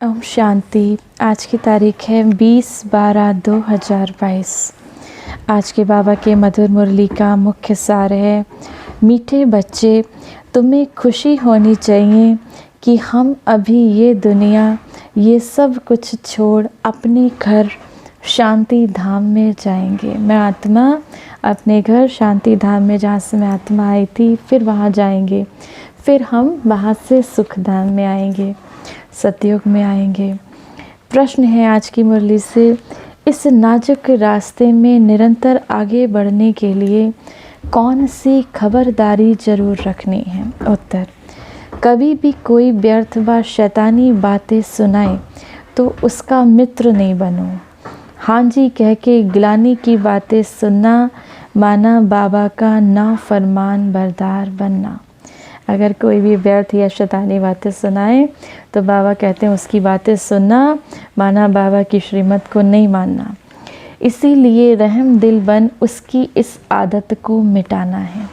ओम शांति। आज की तारीख है 20/12/2022। आज के बाबा के मधुर मुरली का मुख्य सार है, मीठे बच्चे, तुम्हें खुशी होनी चाहिए कि हम अभी ये दुनिया, ये सब कुछ छोड़ अपने घर शांति धाम में जाएंगे। मैं आत्मा अपने घर शांति धाम में, जहाँ से मैं आत्मा आई थी, फिर वहाँ जाएंगे। फिर हम वहाँ से सुख धाम में आएंगे, सतयुग में आएंगे। प्रश्न है आज की मुरली से, इस नाजुक रास्ते में निरंतर आगे बढ़ने के लिए कौन सी खबरदारी जरूर रखनी है? उत्तर, कभी भी कोई व्यर्थ व शैतानी बातें सुनाए तो उसका मित्र नहीं बनो। हाँ जी कह के ग्लानि की बातें सुनना माना बाबा का ना फरमान बरदार बनना। अगर कोई भी व्यर्थ या शैतानी बातें सुनाए तो बाबा कहते हैं उसकी बातें सुनना माना बाबा की श्रीमत को नहीं मानना। इसीलिए रहम दिल बन उसकी इस आदत को मिटाना है।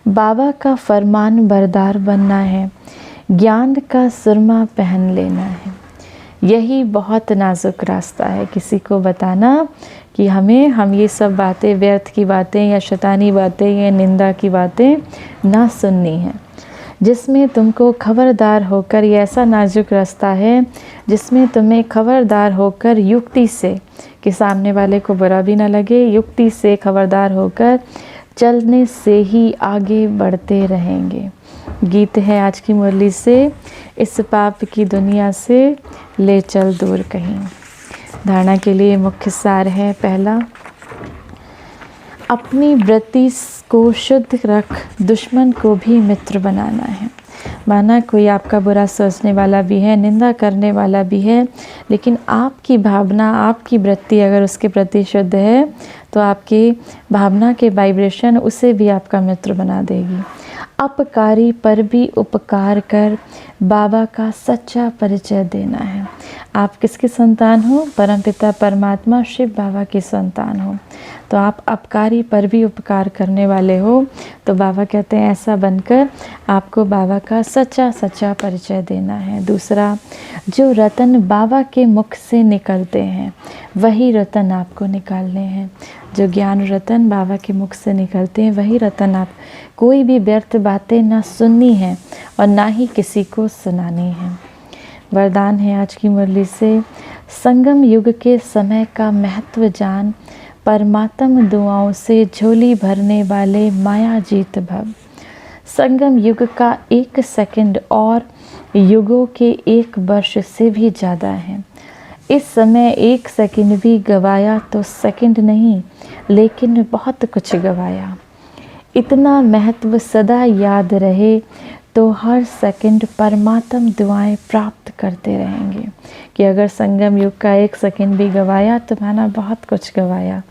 बाबा का फरमान बरदार बनना है, ज्ञान का सुरमा पहन लेना है। यही बहुत नाजुक रास्ता है, किसी को बताना कि हम ये सब बातें, व्यर्थ की बातें या शैतानी बातें या निंदा की बातें ना सुननी है। जिसमें तुमको खबरदार होकर, ये ऐसा नाजुक रास्ता है जिसमें तुम्हें खबरदार होकर युक्ति से, कि सामने वाले को बुरा भी ना लगे, युक्ति से खबरदार होकर चलने से ही आगे बढ़ते रहेंगे। गीत है आज की मुरली से, इस पाप की दुनिया से ले चल दूर कहीं। धारणा के लिए मुख्य सार है, पहला, अपनी वृत्ति को शुद्ध रख, दुश्मन को भी मित्र बनाना है। माना कोई आपका बुरा सोचने वाला भी है, निंदा करने वाला भी है, लेकिन आपकी भावना, आपकी वृत्ति अगर उसके प्रति शुद्ध है तो आपकी भावना के वाइब्रेशन उसे भी आपका मित्र बना देगी। अपकारी पर भी उपकार कर, बाबा का सच्चा परिचय देना है। आप किसकी संतान हो? परमपिता परमात्मा शिव बाबा की संतान हो, तो आप अपकारी पर भी उपकार करने वाले हो। तो बाबा कहते हैं ऐसा बनकर आपको बाबा का सच्चा परिचय देना है। दूसरा, जो रतन बाबा के मुख से निकलते हैं वही रतन आपको निकालने हैं। जो ज्ञान रतन बाबा के मुख से निकलते हैं वही रतन आप, कोई भी व्यर्थ बातें ना सुननी है और ना ही किसी को सुनानी है। वरदान है आज की मुरली से, संगम युग के समय का महत्व जान, परमात्म दुआओं से झोली भरने वाले माया जीत भव। संगम युग का 1 सेकंड और युगों के 1 वर्ष से भी ज़्यादा है। इस समय 1 सेकंड भी गवाया तो सेकंड नहीं, लेकिन बहुत कुछ गवाया। इतना महत्व सदा याद रहे तो हर सेकंड परमात्म दुआएं प्राप्त करते रहेंगे। कि अगर संगम युग का 1 सेकंड भी गवाया तो माना बहुत कुछ गवाया।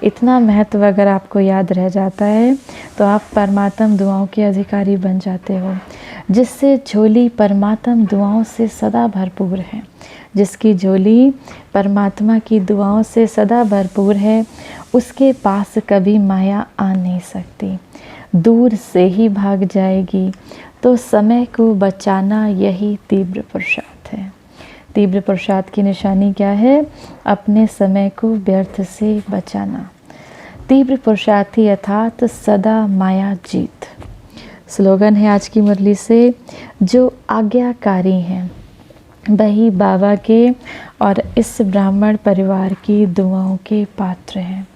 इतना महत्व अगर आपको याद रह जाता है तो आप परमात्म दुआओं के अधिकारी बन जाते हो। जिससे झोली परमात्म दुआओं से सदा भरपूर है, जिसकी झोली परमात्मा की दुआओं से सदा भरपूर है, उसके पास कभी माया आ नहीं सकती, दूर से ही भाग जाएगी। तो समय को बचाना यही तीव्र पुरुषार्थ है। तीव्र पुरुषार्थ की निशानी क्या है? अपने समय को व्यर्थ से बचाना। तीव्र पुरुषार्थी अर्थात सदा माया जीत। स्लोगन है आज की मुरली से, जो आज्ञाकारी हैं वही बाबा के और इस ब्राह्मण परिवार की दुआओं के पात्र हैं।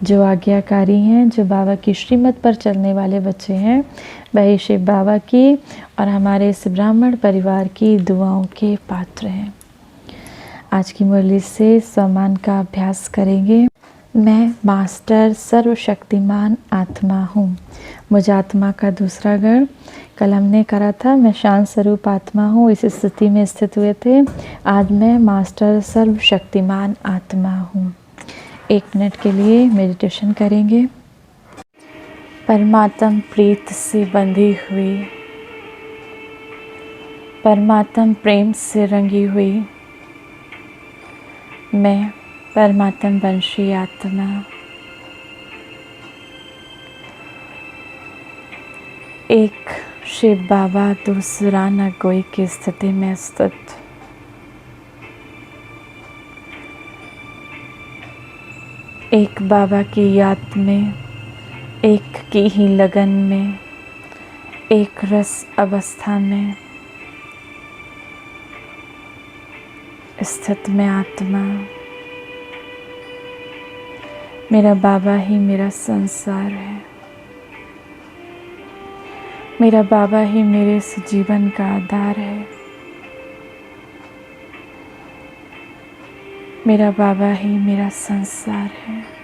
जो आज्ञाकारी हैं, जो बाबा की श्रीमत पर चलने वाले बच्चे हैं, वही शिव बाबा की और हमारे इस ब्राह्मण परिवार की दुआओं के पात्र हैं। आज की मुरली से सम्मान का अभ्यास करेंगे। मैं मास्टर सर्वशक्तिमान आत्मा हूँ। मुझ आत्मा का दूसरा गण कल हमने करा था, मैं शांत स्वरूप आत्मा हूँ। इस स्थिति में स्थित हुए थे। आज मैं मास्टर सर्वशक्तिमान आत्मा हूँ। 1 मिनट के लिए मेडिटेशन करेंगे। परमात्म प्रीत से बंधी हुई, परमात्म प्रेम से रंगी हुई मैं परमात्म वंशी आत्मा एक शिव बाबा दूसरा न कोई की स्थिति में स्थित एक बाबा की याद में, एक की ही लगन में, एक रस अवस्था में स्थित में आत्मा। मेरा बाबा ही मेरा संसार है, मेरा बाबा ही मेरे इस जीवन का आधार है, मेरा बाबा ही मेरा संसार है।